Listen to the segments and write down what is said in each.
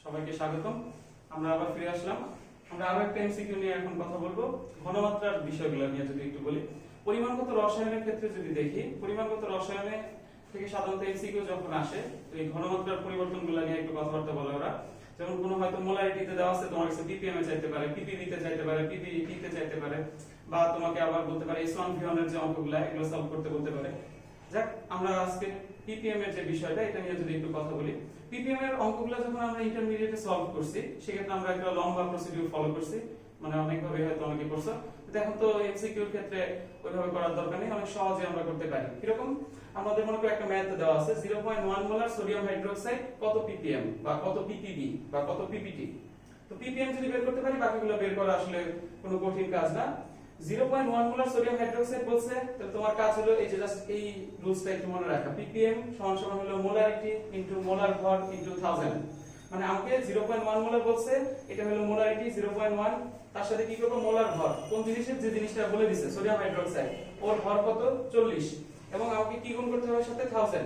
সবাইকে স্বাগতম। আমরা আবার ফিরে আসলাম। আমরা আরো একটা এমসিকিউ নিয়ে এখন কথা বলবো। ঘনমাত্রার বিষয়গুলো নিয়ে যদি একটু বলি, পরিমাণগত রসায়নের ক্ষেত্রে যদি দেখি, পরিমাণগত রসায়নে থেকে সাধারণত এমসিকিউ যখন আসে, তো এই ঘনমাত্রার পরিবর্তনগুলো নিয়ে একটু কথাবার্তা বলে ওরা। যেমন কোনো হয়তো মোলারিটিতে দেওয়া আছে, তোমার কাছে পিপিএম এ চাইতে পারে, পিপিবি তে চাইতে পারে, পিপিটি তে চাইতে পারে, বা তোমাকে আবার বলতে পারে S1 V1 এর যে অঙ্কগুলো এগুলো সলভ করতে বলতে পারে। যাক, আমরা আজকে পিপিএম এর যে বিষয়টা এটা নিয়ে যদি একটু কথা বলি। পিপিএম এর অঙ্কগুলো যখন আমরা ইন্টারমিডিয়েটে সলভ করছি, সেক্ষেত্রে আমরা একটা লম্বা প্রসিডিউর ফলো করছি, মানে অনেকভাবে হয়তো অনেকে করছে। কিন্তু এখন তো এমসিকিউর ক্ষেত্রে ওইভাবে করার দরকার নেই, অনেক সহজে আমরা করতে পারি। কিরকম? আমাদের মনে করো একটা ম্যাথ দেওয়া আছে 0.1 মোলার সোডিয়াম হাইড্রোক্সাইড কত পিপিএম বা কত পিপিবি বা কত পিপিটি। তো পিপিএম যদি বের করতে পারি, বাকিগুলো বের করা আসলে কোনো কঠিন কাজ না। 0.1 মোলার সোডিয়াম হাইড্রোক্সাইড বলছে, তাহলে তোমার কাজ হলো এই যে জাস্ট এই রুলসটা একটু মনে রাখা। পিপিএম সমান সমান হলো মোলারিটি ইনটু মোলার ভর ইনটু 1000। মানে আমাকে 0.1 মোলার বলছে, এটা হলো মোলারিটি 0.1, তার সাথে কি করব মোলার ভর, কোন জিনিসের, যে জিনিসটা বলে দিছে সোডিয়াম হাইড্রোক্সাইড, ওর ভর কত 40, এবং আমাকে কি গুণ করতে হবে সাথে 1000।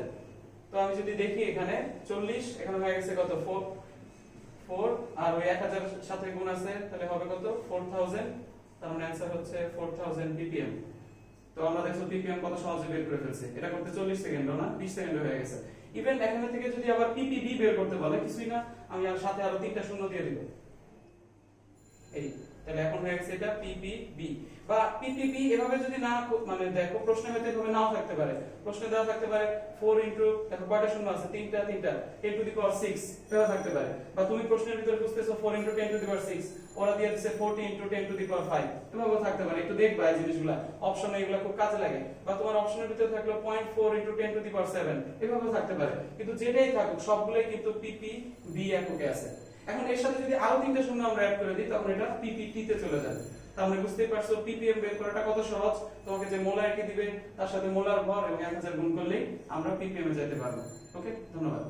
তো আমি যদি দেখি এখানে 40, এখানে হয়ে গেছে কত 4 আর ওই 1000 এর সাথে গুণ আছে, তাহলে হবে কত 4000। তার মানে आंसर হচ্ছে 4000 ppm। তো আমরা দেখো ppm কত সহজে বের করে ফেলছি। এটা করতে 40 সেকেন্ডও না, 20 সেকেন্ডে হয়ে গেছে। ইভেন এখানে থেকে যদি আবার ppb বের করতে বলে, কিছুই না, আমি আর সাথে আরো তিনটা শূন্য দিয়ে দিব। এই তাহলে এখন হয়ে গেছে এটা ppb বা ppb। এভাবে যদি না মানে দেখো প্রশ্নে হয়তো এভাবে নাও থাকতে পারে, প্রশ্নে দেওয়া থাকতে পারে 4 ইনটু, দেখো কয়টা শূন্য আছে, তিনটা 10 টু দি পাওয়ার 6 এভাবে থাকতে পারে। বা তুমি প্রশ্নের ভিতরে বুঝতেছো 4 ইনটু 10 টু দি পাওয়ার 6, ওরা দিয়ে দিয়েছে 40 ইনটু 10 টু দি পাওয়ার 5, এভাবে থাকতে পারে। একটু দেখবা এই জিনিসগুলো, অপশনে এগুলো খুব কাজে লাগে। বা তোমার অপশনের ভিতরে থাকলো 0.4 ইনটু 10 টু দি পাওয়ার 7, এভাবে থাকতে পারে। কিন্তু যেটাই থাকুক সবগুলাই কিন্তু ppb এককে আছে। এখন এর সাথে যদি আরো তিনটা শূন্য আমরা অ্যাড করে দিই, তখন এটা পিপিটি তে চলে যাবে। তাহলে বুঝতেই পারছো পিপিএম বের করাটা কত সহজ। তোমাকে যে মোলারিটি দিবে তার সাথে মোলার ভর এবং 1000 গুণ করলেই আমরা পিপিএম এ যেতে পারবো। ওকে, ধন্যবাদ।